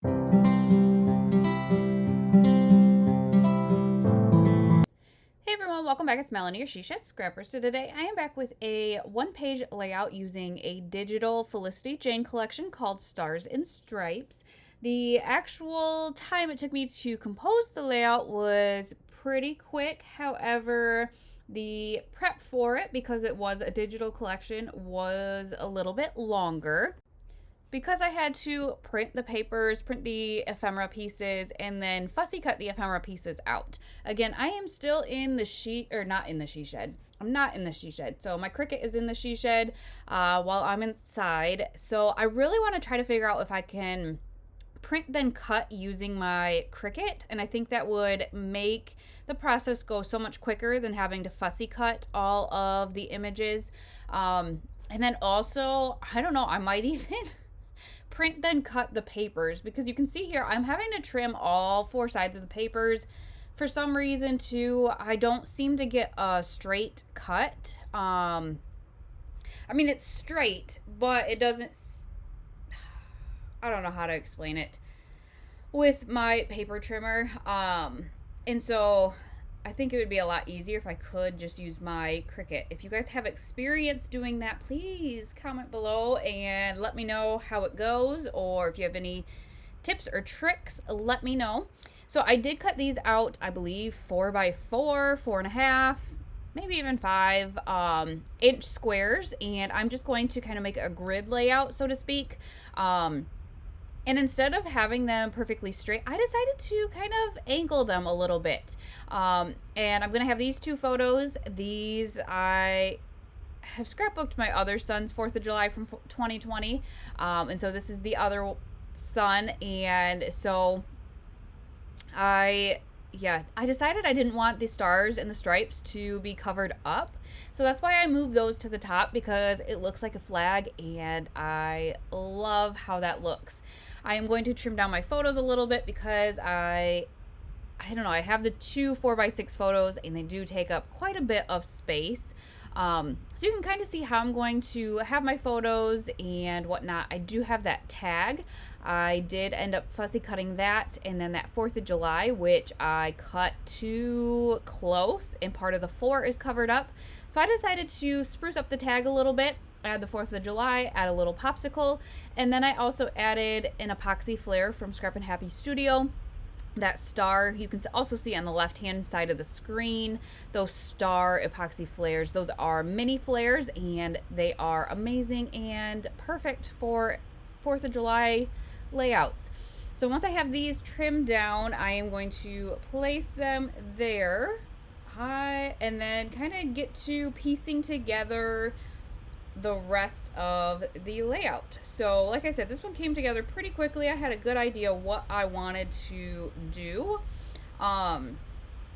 Hey everyone, welcome back. It's Melanie, your She Shed Scrappers. So today I am back with a one-page layout using a digital Felicity Jane collection called Stars and Stripes. The actual time it took me to compose the layout was pretty quick. However, the prep for it, because it was a digital collection, was a little bit longer. Because I had to print the papers, print the ephemera pieces, and then fussy cut the ephemera pieces out. Again, I am still in the not in the she shed. I'm not in the she shed. So my Cricut is in the she shed while I'm inside. So I really want to try to figure out if I can print then cut using my Cricut, and I think that would make the process go so much quicker than having to fussy cut all of the images. And then also, I don't know, I might even print then cut the papers, because you can see here I'm having to trim all four sides of the papers. For some reason too, I don't seem to get a straight cut. I mean, it's straight, but it doesn't, I don't know how to explain it with my paper trimmer. And so I think it would be a lot easier if I could just use my Cricut. If you guys have experience doing that, please comment below and let me know how it goes, or if you have any tips or tricks, let me know. So I did cut these out, I believe 4x4, 4.5, maybe even 5 inch squares, and I'm just going to kind of make a grid layout, so to speak. And instead of having them perfectly straight, I decided to kind of angle them a little bit. And I'm going to have these two photos. These, I have scrapbooked my other son's 4th of July from 2020. And so this is the other son. And so I decided I didn't want the stars and the stripes to be covered up. So that's why I moved those to the top, because it looks like a flag and I love how that looks. I am going to trim down my photos a little bit because I don't know, I have the two 4x6 photos and they do take up quite a bit of space. So you can kind of see how I'm going to have my photos and whatnot. I do have that tag. I did end up fussy cutting that, and then that 4th of July, which I cut too close and part of the 4 is covered up. So I decided to spruce up the tag a little bit, add the 4th of July, add a little popsicle, and then I also added an epoxy flare from Scrapbook Studio. That star you can also see on the left hand side of the screen. Those star epoxy flares, those are mini flares, and they are amazing and perfect for 4th of July layouts. So once I have these trimmed down, I am going to place them there, and then kind of get to piecing together the rest of the layout. So like I said, this one came together pretty quickly. I had a good idea what I wanted to do, and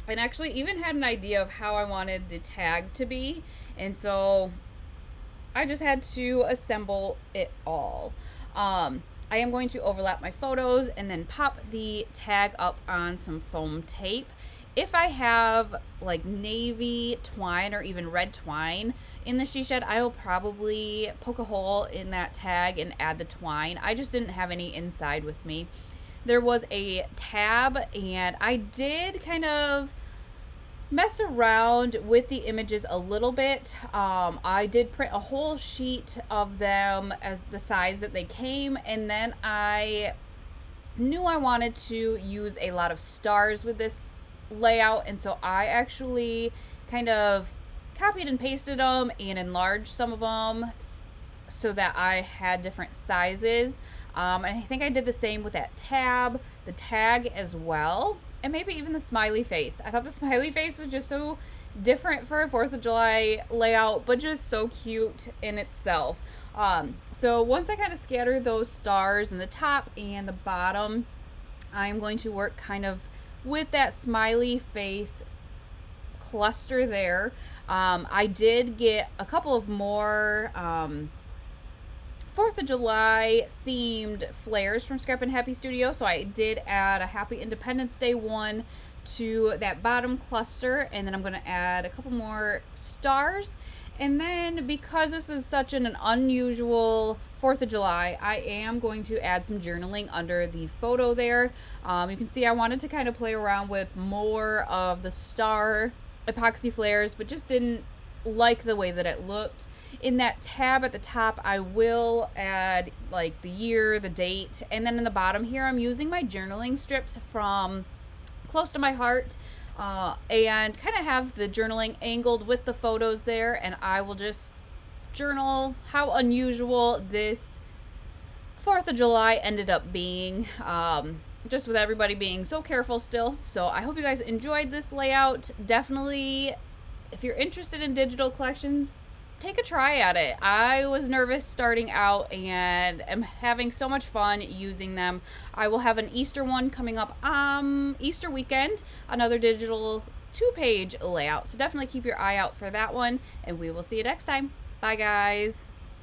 actually even had an idea of how I wanted the tag to be, and so I just had to assemble it all. I am going to overlap my photos and then pop the tag up on some foam tape. If I have like navy twine or even red twine in the she shed, I will probably poke a hole in that tag and add the twine. I just didn't have any inside with me. There was a tab, and I did kind of mess around with the images a little bit. I did print a whole sheet of them as the size that they came, and then I knew I wanted to use a lot of stars with this layout, and so I actually kind of copied and pasted them and enlarged some of them so that I had different sizes. And I think I did the same with that the tag as well, and maybe even the smiley face. I thought the smiley face was just so different for a 4th of July layout, but just so cute in itself. So once I kind of scatter those stars in the top and the bottom, I'm going to work kind of with that smiley face cluster there. I did get a couple of more 4th of July themed flares from Scrapbook Studio. So I did add a Happy Independence Day one to that bottom cluster, and then I'm going to add a couple more stars. And then because this is such an unusual 4th of July, I am going to add some journaling under the photo there. You can see I wanted to kind of play around with more of the star epoxy flares, but just didn't like the way that it looked. In that tab at the top, I will add like the year, the date, and then in the bottom here, I'm using my journaling strips from Close to My Heart, and kind of have the journaling angled with the photos there, and I will just journal how unusual this 4th of July ended up being, just with everybody being so careful still. So I hope you guys enjoyed this layout. Definitely, if you're interested in digital collections, take a try at it. I was nervous starting out and am having so much fun using them. I will have an Easter one coming up Easter weekend, another digital 2-page layout. So definitely keep your eye out for that one, and we will see you next time. Bye guys.